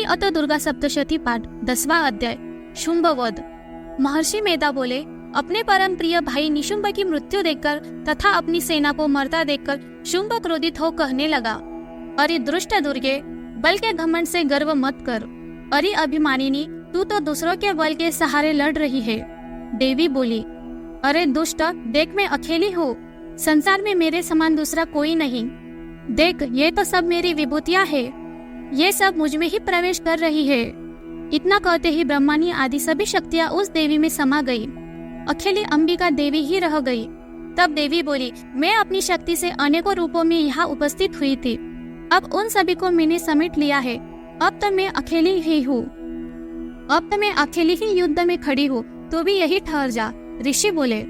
अत दुर्गा सप्तशती पाठ 10वां अध्याय शुंभवध। महर्षि मेधा बोले, अपने परम प्रिय भाई निशुंभ की मृत्यु देखकर तथा अपनी सेना को मरता देखकर शुंभ क्रोधित हो कहने लगा, अरे दुष्ट दुर्गे, बल के घमंड से गर्व मत कर। अरे अभिमानिनी, तू तो दूसरों के बल के सहारे लड़ रही है। देवी बोली, अरे दुष्ट, देख मैं अकेली हूँ, संसार में मेरे समान दूसरा कोई नहीं। देख, ये तो सब मेरी विभूतियाँ है, ये सब मुझ में ही प्रवेश कर रही है। इतना कहते ही ब्रह्मानी आदि सभी शक्तियाँ उस देवी में समा गई, अकेली अंबिका देवी ही रह गई। तब देवी बोली, मैं अपनी शक्ति से अनेकों रूपों में यहाँ उपस्थित हुई थी, अब उन सभी को मैंने समेट लिया है। अब तो मैं अकेली ही हूँ, अब तो मैं अकेली ही युद्ध में खड़ी हूँ, तू भी यही ठहर जा। ऋषि बोले।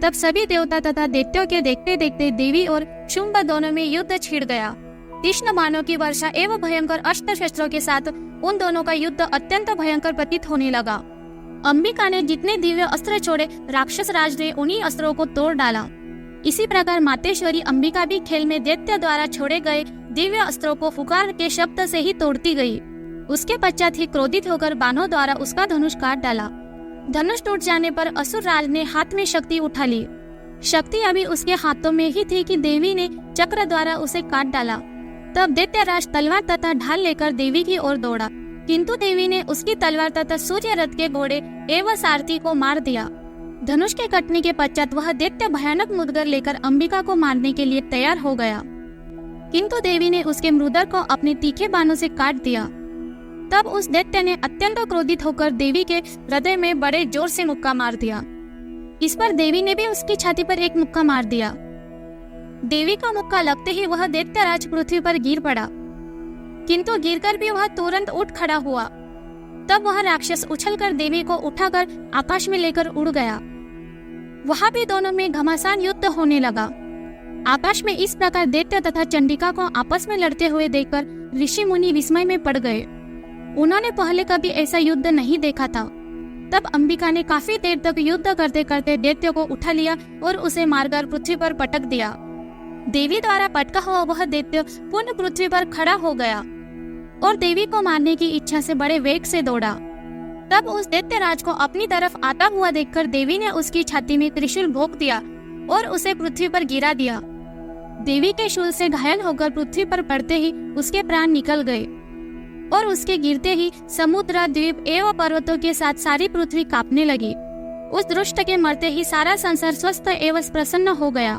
तब सभी देवता तथा दैत्यों के देखते देखते देवी और शुंभ दोनों में युद्ध छिड़ गया। तीक्ष्ण बाणों की वर्षा एवं भयंकर अस्त्र शस्त्रों के साथ उन दोनों का युद्ध अत्यंत भयंकर प्रतीत होने लगा। अंबिका ने जितने दिव्य अस्त्र छोड़े, राक्षस राज ने उन्हीं अस्त्रों को तोड़ डाला। इसी प्रकार मातेश्वरी अंबिका भी खेल में दैत्य द्वारा छोड़े गए दिव्य अस्त्रों को फुकार के शब्द से ही तोड़ती गई। उसके पश्चात ही क्रोधित होकर बाणों द्वारा उसका धनुष काट डाला। धनुष टूट जाने पर असुर राज ने हाथ में शक्ति उठा ली। शक्ति अभी उसके हाथों में ही थी कि देवी ने चक्र द्वारा उसे काट डाला। तब दैत्यराज तलवार तथा ढाल लेकर देवी की ओर दौड़ा, किंतु देवी ने उसकी तलवार तथा सूर्य रथ के घोड़े एवं सारथी को मार दिया। धनुष के कटने के पश्चात वह दैत्य भयानक मुद्गर लेकर अंबिका को मारने के लिए तैयार हो गया, किंतु देवी ने उसके मुद्गर को अपने तीखे बाणों से काट दिया। तब उस दैत्य ने अत्यंत क्रोधित होकर देवी के हृदय में बड़े जोर से मुक्का मार दिया। इस पर देवी ने भी उसकी छाती पर एक मुक्का मार दिया। देवी का मुक्का लगते ही वह दैत्यराज पृथ्वी पर गिर पड़ा, किंतु गिरकर भी वह तुरंत उठ खड़ा हुआ। तब वह राक्षस उछलकर देवी को उठाकर आकाश में लेकर उड़ गया। वहां भी दोनों में घमासान युद्ध होने लगा। आकाश में इस प्रकार दैत्य तथा चंडिका को आपस में लड़ते हुए देखकर ऋषि मुनि विस्मय में पड़ गए। उन्होंने पहले कभी ऐसा युद्ध नहीं देखा था। तब अंबिका ने काफी देर तक युद्ध करते करते दैत्य को उठा लिया और उसे मारकर पृथ्वी पर पटक दिया। देवी द्वारा पटका हुआ वह दैत्य पुनः पृथ्वी पर खड़ा हो गया और देवी को मारने की इच्छा से बड़े वेग से दौड़ा। तब उस दैत्यराज को अपनी तरफ आता हुआ देखकर देवी ने उसकी छाती में त्रिशूल भोंक दिया और उसे पृथ्वी पर गिरा दिया। देवी के शूल से घायल होकर पृथ्वी पर पड़ते ही उसके प्राण निकल गए और उसके गिरते ही समुद्र, द्वीप एवं पर्वतों के साथ सारी पृथ्वी कांपने लगी। उस दुष्ट के मरते ही सारा संसार स्वस्थ एवं प्रसन्न हो गया।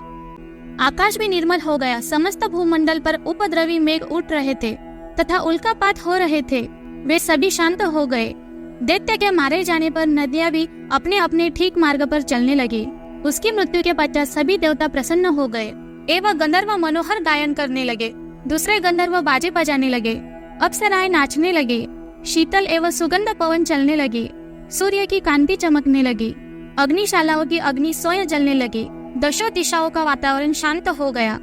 आकाश भी निर्मल हो गया। समस्त भूमंडल पर उपद्रवी मेघ उठ रहे थे तथा उल्कापात हो रहे थे, वे सभी शांत हो गए। दैत्य के मारे जाने पर नदियां भी अपने अपने ठीक मार्ग पर चलने लगी। उसकी मृत्यु के पश्चात सभी देवता प्रसन्न हो गए एवं गंधर्व मनोहर गायन करने लगे। दूसरे गंधर्व बाजे बजाने लगे, अप्सराएं नाचने लगे, शीतल एवं सुगंध पवन चलने लगी, सूर्य की कांति चमकने लगी, अग्निशालाओं की अग्नि स्वयं जलने लगी। दशों दिशाओं का वातावरण शांत हो गया।